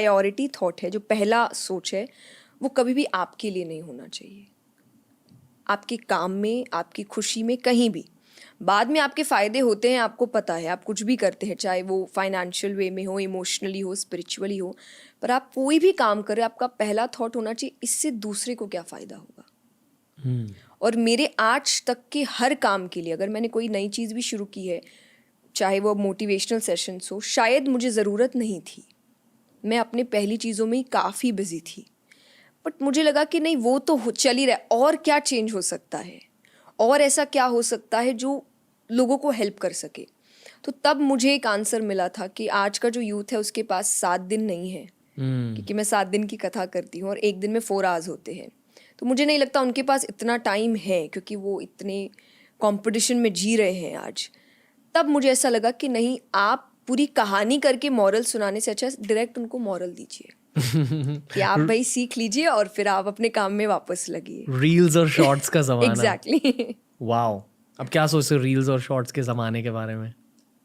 Priority thought है, जो पहला सोच है, वो कभी भी आपके लिए नहीं होना चाहिए। आपके काम में, आपकी खुशी में, कहीं भी। बाद में आपके फ़ायदे होते हैं, आपको पता है, आप कुछ भी करते हैं, चाहे वो फाइनेंशियल वे में हो, इमोशनली हो, स्पिरिचुअली हो, पर आप कोई भी काम करें, आपका पहला थॉट होना चाहिए, इससे दूसरे को क्या फ़ायदा होगा। और मेरे आज तक के हर काम के लिए, अगर मैंने कोई नई चीज़ भी शुरू की है, चाहे वो मोटिवेशनल सेशंस हो, शायद मुझे ज़रूरत नहीं थी, मैं अपने पहली चीज़ों में ही काफ़ी बिजी थी, बट मुझे लगा कि नहीं, वो तो चल ही रहा है, और क्या चेंज हो सकता है, और ऐसा क्या हो सकता है जो लोगों को हेल्प कर सके। तो तब मुझे एक आंसर मिला था कि आज का जो यूथ है उसके पास 7 दिन नहीं है, क्योंकि मैं 7 दिन की कथा करती हूँ और एक दिन में 4 आवर्स होते हैं। तो मुझे नहीं लगता उनके पास इतना टाइम है, क्योंकि वो इतने कंपटीशन में जी रहे हैं आज। तब मुझे ऐसा लगा कि नहीं, आप पूरी कहानी करके मॉरल सुनाने से अच्छा डायरेक्ट उनको मॉरल दीजिए कि आप भाई सीख लीजिए और फिर आप अपने काम में वापस लगिए। रील्स और शॉर्ट्स का ज़माना। एग्जैक्टली। वाओ, अब क्या सोचते हो रील्स और शॉर्ट्स के ज़माने के बारे में?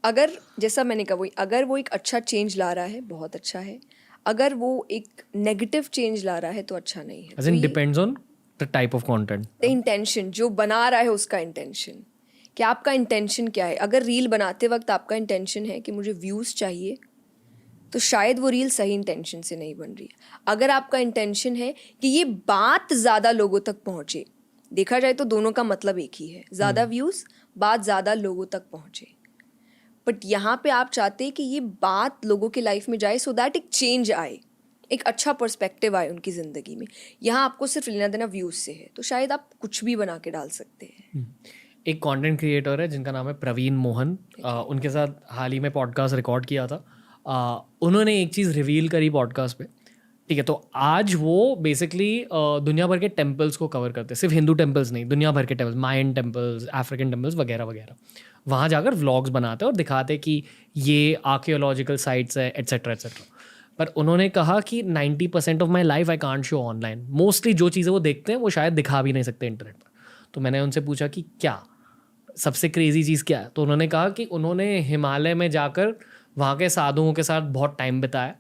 अगर जैसा मैंने कहा, वही, अगर वो एक अच्छा चेंज ला रहा है, बहुत अच्छा है। अगर वो एक नेगेटिव चेंज ला रहा है तो अच्छा नहीं है। As in depends on the type of content. The intention, जो बना रहा है उसका इंटेंशन, कि आपका इंटेंशन क्या है। अगर रील बनाते वक्त आपका इंटेंशन है कि मुझे व्यूज़ चाहिए, तो शायद वो रील सही इंटेंशन से नहीं बन रही है। अगर आपका इंटेंशन है कि ये बात ज़्यादा लोगों तक पहुँचे, देखा जाए तो दोनों का मतलब एक ही है, ज़्यादा व्यूज़, बात ज़्यादा लोगों तक पहुँचे। बट यहाँ पे आप चाहते हैं कि ये बात लोगों के लाइफ में जाए, सो दैट एक चेंज आए, एक अच्छा पर्सपेक्टिव आए उनकी ज़िंदगी में। यहाँ आपको सिर्फ लेना देना व्यूज़ से है, तो शायद आप कुछ भी बना के डाल सकते हैं। एक कंटेंट क्रिएटर है जिनका नाम है प्रवीण मोहन, उनके साथ हाल ही में पॉडकास्ट रिकॉर्ड किया था। उन्होंने एक चीज़ रिवील करी पॉडकास्ट पे, ठीक है? तो आज वो बेसिकली दुनिया भर के टेम्पल्स को कवर करते हैं, सिर्फ हिंदू टेम्पल्स नहीं, दुनिया भर के टेम्पल्स, मायन टेम्पल्स, अफ्रीकन टेम्पल्स वगैरह वगैरह। वहाँ जाकर व्लॉग्स बनाते हैं और दिखाते हैं कि ये आर्कियोलॉजिकल साइट्स है, एट्सेट्रा एट्सेट्रा। पर उन्होंने कहा कि 90% of my life I can't show online. Mostly जो चीज़ें वो देखते हैं वो शायद दिखा भी नहीं सकते इंटरनेट पर। तो मैंने उनसे पूछा कि क्या सबसे क्रेजी चीज़ क्या है, तो उन्होंने कहा कि उन्होंने हिमालय में जाकर वहाँ के साधुओं के साथ बहुत टाइम बिताया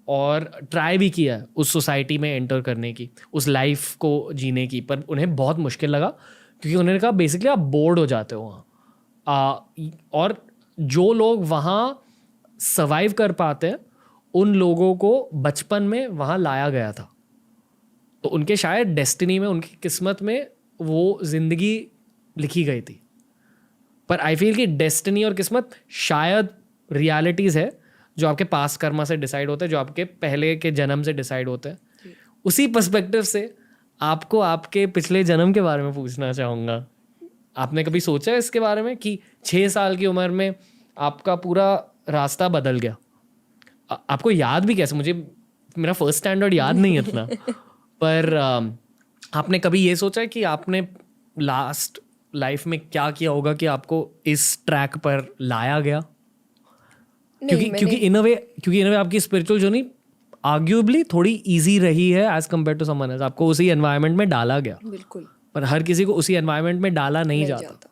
और ट्राई भी किया है उस सोसाइटी में एंटर करने की, उस लाइफ को जीने की, पर उन्हें बहुत मुश्किल लगा, क्योंकि उन्होंने कहा बेसिकली आप बोर्ड हो जाते हो वहाँ। और जो लोग वहाँ सर्वाइव कर पाते हैं उन लोगों को बचपन में वहाँ लाया गया था, तो उनके शायद डेस्टिनी में, उनकी किस्मत में वो ज़िंदगी लिखी गई थी। पर आई फील कि डेस्टिनी और किस्मत शायद रियलिटीज़ है जो आपके पास कर्मा से डिसाइड होते हैं, जो आपके पहले के जन्म से डिसाइड होते हैं। उसी पर्सपेक्टिव से आपको आपके पिछले जन्म के बारे में पूछना चाहूँगा। आपने कभी सोचा है इसके बारे में कि 6 साल की उम्र में आपका पूरा रास्ता बदल गया? आपको याद भी कैसे, मुझे मेरा फर्स्ट स्टैंडर्ड याद नहीं है इतना, पर आपने कभी ये सोचा है कि आपने लास्ट लाइफ में क्या किया होगा कि आपको इस ट्रैक पर लाया गया? क्योंकि इन अ वे आपकी स्पिरिचुअल जर्नी आर्ग्यूबली थोड़ी इजी रही है as compare to someone else. आपको उसी एनवायरनमेंट में डाला गया, बिल्कुल, पर हर किसी को उसी एनवायरनमेंट में डाला नहीं जाता।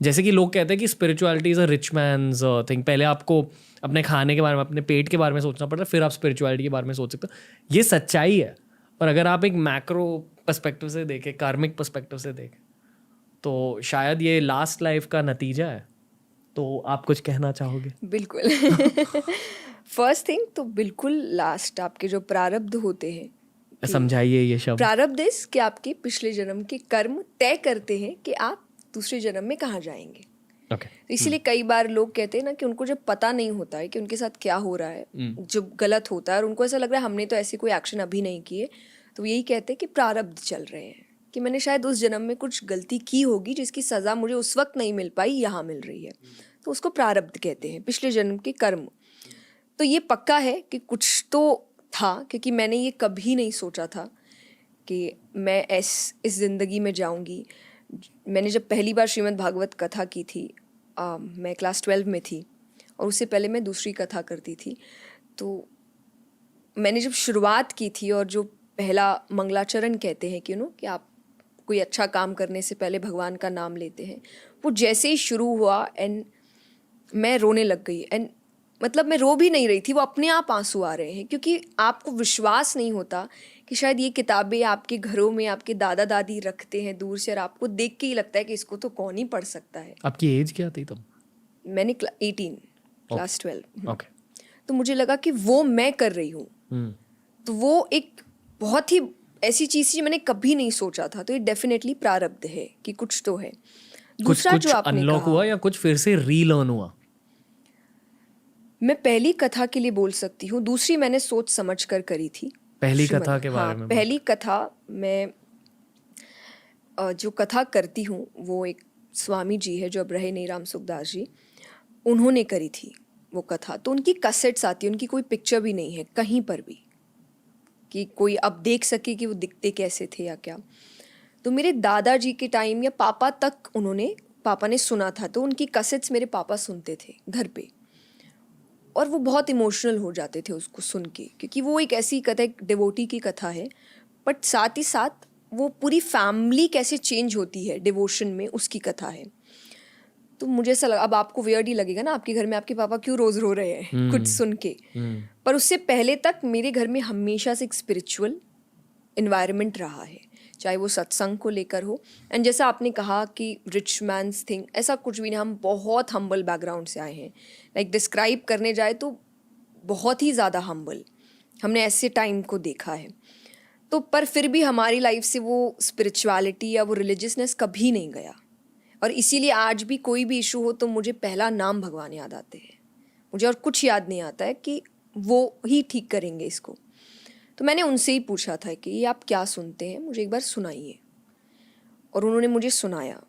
जैसे कि लोग कहते हैं कि spirituality is a rich mains thing. पहले आपको अपने खाने के बारे में, अपने पेट के बारे में सोचना पड़ता है, फिर आप स्पिरिचुअलिटी के बारे में सोच सकते हो। ये सच्चाई है, पर अगर आप एक मैक्रो पर्सपेक्टिव से देखें, कार्मिक पर्सपेक्टिव से देखें, तो शायद ये लास्ट लाइफ का नतीजा है। तो आप कुछ कहना चाहोगे? बिल्कुल। फर्स्ट थिंग तो बिल्कुल लास्ट आपके जो प्रारब्ध होते हैं, समझाइए ये शब्द। प्रारब्ध इस कि आपके पिछले जन्म के कर्म तय करते हैं कि आप दूसरे जन्म में कहाँ जाएंगे। Okay. तो इसीलिए कई बार लोग कहते हैं ना कि उनको जब पता नहीं होता है कि उनके साथ क्या हो रहा है, जो गलत होता है, और उनको ऐसा लग रहा है हमने तो ऐसे कोई एक्शन अभी नहीं किए, तो यही कहते हैं कि प्रारब्ध चल रहे हैं, कि मैंने शायद उस जन्म में कुछ गलती की होगी जिसकी सज़ा मुझे उस वक्त नहीं मिल पाई, यहाँ मिल रही है, तो उसको प्रारब्ध कहते हैं, पिछले जन्म के कर्म। तो ये पक्का है कि कुछ तो था, क्योंकि मैंने ये कभी नहीं सोचा था कि मैं इस ज़िंदगी में जाऊंगी। मैंने जब पहली बार श्रीमद् भागवत कथा की थी, मैं क्लास 12 में थी, और उससे पहले मैं दूसरी कथा करती थी। तो मैंने जब शुरुआत की थी, और जो पहला मंगलाचरण कहते हैं कि कि आप कोई अच्छा काम करने से पहले भगवान का नाम लेते हैं, वो जैसे ही शुरू हुआ एंड मैं रोने लग गई। एंड मतलब मैं रो भी नहीं रही थी, वो अपने आप आंसू आ रहे हैं, क्योंकि आपको विश्वास नहीं होता कि शायद ये किताबें आपके घरों में आपके दादा दादी रखते हैं दूर से, और आपको देख के ही लगता है कि इसको तो कौन ही पढ़ सकता है। आपकी एज क्या थी तब? मैंने 18, क्लास 12। ओके। तो मुझे लगा कि वो मैं कर रही हूँ, तो वो एक बहुत ही ऐसी चीज़ थी जो मैंने कभी नहीं सोचा था। तो ये डेफिनेटली प्रारब्ध है कि कुछ तो है। कुछ दूसरा कुछ जो आपने अनलॉक कहा, हुआ या कुछ फिर से रीलर्न हुआ? मैं पहली कथा के लिए बोल सकती हूँ, दूसरी मैंने सोच समझ कर करी थी। पहली श्रीमद्- कथा के हाँ, बारे में पहली कथा मैं जो कथा करती हूँ वो एक स्वामी जी है जो अब रहे नहीं, राम सुखदास जी, उन्होंने करी थी वो कथा। तो उनकी कैसेट्स आती है, उनकी कोई पिक्चर भी नहीं है कहीं पर भी कि कोई अब देख सके कि वो दिखते कैसे थे या क्या। तो मेरे दादाजी के टाइम या पापा तक पापा ने सुना था, तो उनकी कैसेट्स मेरे पापा सुनते थे घर पे, और वो बहुत इमोशनल हो जाते थे उसको सुन के, क्योंकि वो एक ऐसी कथा, एक डिवोटी की कथा है, बट साथ ही साथ वो पूरी फैमिली कैसे चेंज होती है डिवोशन में, उसकी कथा है। तो मुझे ऐसा लगा, अब आपको वियर्ड ही लगेगा ना, आपके घर में आपके पापा क्यों रोज रो रहे हैं कुछ सुन के, पर उससे पहले तक मेरे घर में हमेशा से एक स्पिरिचुअल इन्वायरमेंट रहा है, चाहे वो सत्संग को लेकर हो। एंड जैसा आपने कहा कि रिच मैन्स थिंग, ऐसा कुछ भी नहीं, हम बहुत हम्बल बैकग्राउंड से आए हैं। लाइक डिस्क्राइब करने जाए तो बहुत ही ज़्यादा हम्बल, हमने ऐसे टाइम को देखा है। तो पर फिर भी हमारी लाइफ से वो स्पिरिचुअलिटी या वो रिलीजियसनेस कभी नहीं गया, और इसीलिए आज भी कोई भी इशू हो तो मुझे पहला नाम भगवान याद आते हैं, मुझे और कुछ याद नहीं आता है कि वो ही ठीक करेंगे इसको। तो मैंने उनसे ही पूछा था कि ये आप क्या सुनते हैं, मुझे एक बार सुनाइए, और उन्होंने मुझे सुनाया।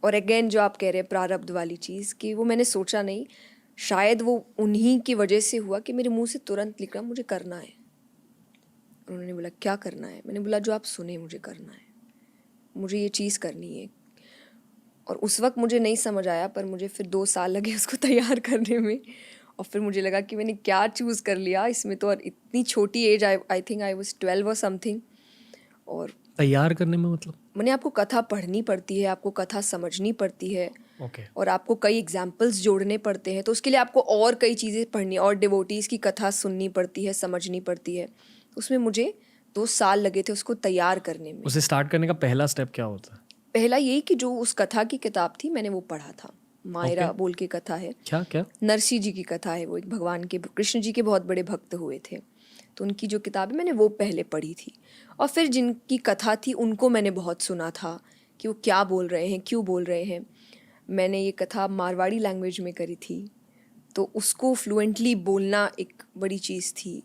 और अगेन जो आप कह रहे हैं प्रारब्ध वाली चीज़, कि वो मैंने सोचा नहीं, शायद वो उन्हीं की वजह से हुआ कि मेरे मुंह से तुरंत निकला मुझे करना है। उन्होंने बोला क्या करना है, मैंने बोला जो आप सुने मुझे करना है, मुझे ये चीज़ करनी है। और उस वक्त मुझे नहीं समझ आया, पर मुझे फिर 2 साल लगे उसको तैयार करने में, और फिर मुझे लगा कि मैंने क्या चूज़ कर लिया इसमें तो। और इतनी छोटी age, I think I was 12 और समथिंग। और तैयार करने में मतलब? मैंने, आपको कथा पढ़नी पड़ती है, आपको कथा समझनी पड़ती है, ओके। और आपको कई एग्जाम्पल्स जोड़ने पड़ते हैं, तो उसके लिए आपको और कई चीज़ें पढ़नी और डिवोटीज़ की कथा सुननी पड़ती है, समझनी पड़ती है। उसमें मुझे 2 साल लगे थे उसको तैयार करने में। उसे स्टार्ट करने का पहला स्टेप क्या होता है? पहला यही कि जो उस कथा की किताब थी मैंने वो पढ़ा था, मायरा बोल के कथा है, क्या क्या? नरसिंह जी की कथा है, वो एक भगवान के, कृष्ण जी के बहुत बड़े भक्त हुए थे, तो उनकी जो किताब है मैंने वो पहले पढ़ी थी। और फिर जिनकी कथा थी उनको मैंने बहुत सुना था कि वो क्या बोल रहे हैं, क्यों बोल रहे हैं। मैंने ये कथा मारवाड़ी लैंग्वेज में करी थी, तो उसको फ्लुएंटली बोलना एक बड़ी चीज़ थी।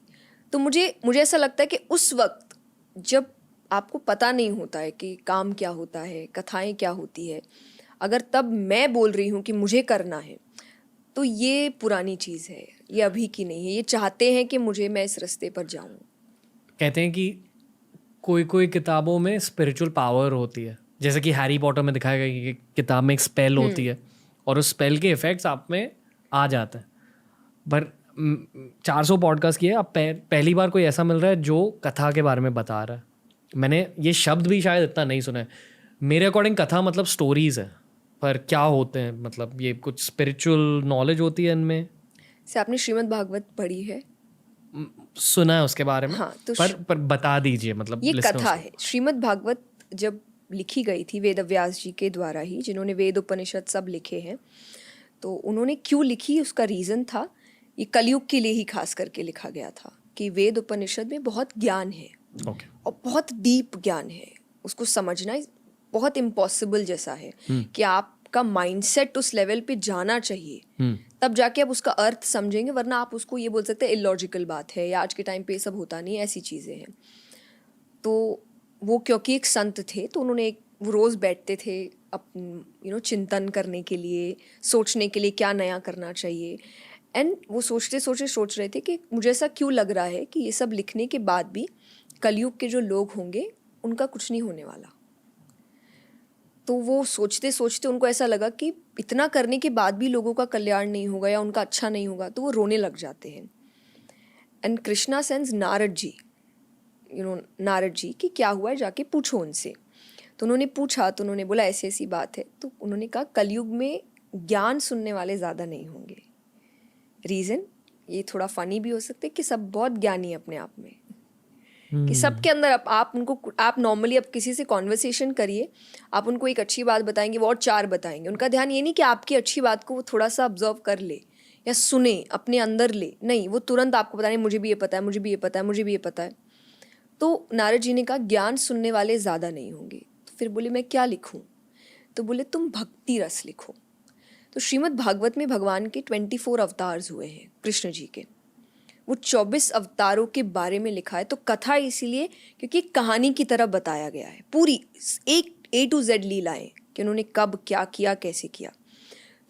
तो मुझे ऐसा लगता है कि उस वक्त जब आपको पता नहीं होता है कि काम क्या होता है, कथाएं क्या होती है, अगर तब मैं बोल रही हूँ कि मुझे करना है, तो ये पुरानी चीज़ है, ये अभी की नहीं है। ये चाहते हैं कि मैं इस रास्ते पर जाऊँ। कहते हैं कि कोई कोई किताबों में स्पिरिचुअल पावर होती है, जैसे कि हैरी पॉटर में दिखाया गया कि किताब में एक स्पेल होती है और उस स्पेल के इफेक्ट्स आप में आ जाते हैं। पर 400 पॉडकास्ट किए, अब पहली बार कोई ऐसा मिल रहा है जो कथा के बारे में बता रहा है। मैंने ये शब्द भी शायद इतना नहीं सुना है। मेरे अकॉर्डिंग कथा मतलब स्टोरीज है, पर क्या होते हैं, मतलब ये कुछ स्पिरिचुअल नॉलेज होती है इनमें? से आपने श्रीमद् भागवत पढ़ी है? सुना है उसके बारे में। हाँ, तो पर बता दीजिए, मतलब ये listeners कथा को। है। श्रीमद् भागवत जब लिखी गई थी वेद व्यास जी के द्वारा ही, जिन्होंने वेद उपनिषद सब लिखे हैं, तो उन्होंने क्यों लिखी उसका रीज़न था, ये कलयुग के लिए ही खास करके लिखा गया था कि वेद उपनिषद में बहुत ज्ञान है ओके। और बहुत डीप ज्ञान है, उसको समझना बहुत इम्पॉसिबल जैसा है कि आपका माइंडसेट उस लेवल पे जाना चाहिए, तब जाके आप उसका अर्थ समझेंगे, वरना आप उसको ये बोल सकते हैं इलॉजिकल बात है या आज के टाइम पे ये सब होता नहीं, ऐसी चीज़ें हैं। तो वो क्योंकि एक संत थे, तो उन्होंने वो रोज़ बैठते थे चिंतन करने के लिए, सोचने के लिए क्या नया करना चाहिए। एंड वो सोच रहे थे कि मुझे ऐसा क्यों लग रहा है कि ये सब लिखने के बाद भी कलयुग के जो लोग होंगे उनका कुछ नहीं होने वाला। तो वो सोचते सोचते उनको ऐसा लगा कि इतना करने के बाद भी लोगों का कल्याण नहीं होगा या उनका अच्छा नहीं होगा, तो वो रोने लग जाते हैं। एंड कृष्णा सेंस नारद जी, नारद जी कि क्या हुआ है, जाके पूछो उनसे। तो उन्होंने पूछा, तो उन्होंने बोला ऐसी ऐसी बात है। तो उन्होंने कहा कलयुग में ज्ञान सुनने वाले ज़्यादा नहीं होंगे, रीज़न ये थोड़ा फनी भी हो सकता है कि सब बहुत ज्ञानी है अपने आप में, कि सबके अंदर आप नॉर्मली अब किसी से कॉन्वर्सेशन करिए, आप उनको एक अच्छी बात बताएंगे, वो और 4 बताएंगे। उनका ध्यान ये नहीं कि आपकी अच्छी बात को वो थोड़ा सा ऑब्जर्व कर ले या सुने, अपने अंदर ले, नहीं, वो तुरंत आपको बताएंगे मुझे भी ये पता है, मुझे भी ये पता है, मुझे भी ये पता है। तो नारद जी ने कहा ज्ञान सुनने वाले ज़्यादा नहीं होंगे। तो फिर बोले मैं क्या लिखूं? तो बोले तुम भक्ति रस लिखो। तो श्रीमद् भागवत में भगवान के 24 अवतार्स हुए हैं कृष्ण जी के, वो 24 अवतारों के बारे में लिखा है। तो कथा इसीलिए क्योंकि कहानी की तरह बताया गया है, पूरी एक A to Z लीलाएं कि उन्होंने कब क्या किया, कैसे किया।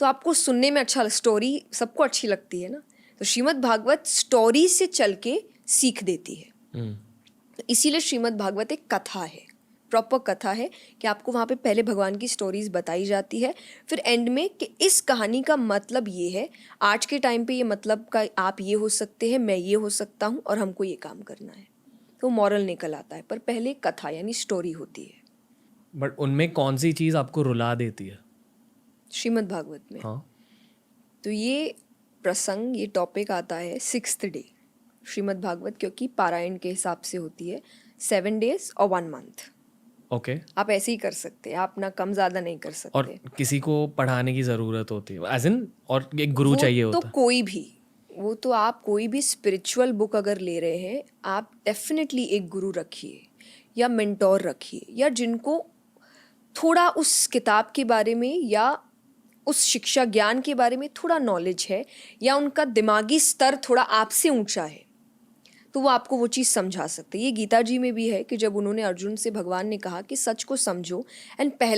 तो आपको सुनने में अच्छा, स्टोरी सबको अच्छी लगती है ना, तो श्रीमद् भागवत स्टोरी से चल के सीख देती है। तो इसीलिए श्रीमद् भागवत एक कथा है, प्रॉपर कथा है कि आपको वहाँ पे पहले भगवान की स्टोरीज बताई जाती है, फिर एंड में कि इस कहानी का मतलब ये है, आज के टाइम पे ये मतलब का आप ये हो सकते हैं, मैं ये हो सकता हूँ और हमको ये काम करना है, तो मॉरल निकल आता है। पर पहले कथा यानी स्टोरी होती है। बट उनमें कौन सी चीज़ आपको रुला देती है? श्रीमद् भागवत में हाँ, तो ये प्रसंग, ये टॉपिक आता है 6th डे श्रीमद् भागवत, क्योंकि पारायण के हिसाब से होती है 7 days और 1 month। ओके। आप ऐसे ही कर सकते हैं, आप ना कम ज़्यादा नहीं कर सकते। और किसी को पढ़ाने की ज़रूरत होती है एज इन, और एक गुरु चाहिए तो होता है? कोई भी, वो तो आप कोई भी स्पिरिचुअल बुक अगर ले रहे हैं, आप डेफिनेटली एक गुरु रखिए या मेंटोर रखिए, या जिनको थोड़ा उस किताब के बारे में या उस शिक्षा ज्ञान के बारे में थोड़ा नॉलेज है, या उनका दिमागी स्तर थोड़ा आपसे ऊंचा है, तो वो आपको वो चीज़ समझा सकते हैं। ये गीता जी में भी है कि जब उन्होंने अर्जुन से, भगवान ने कहा कि सच को समझो, एंड पहला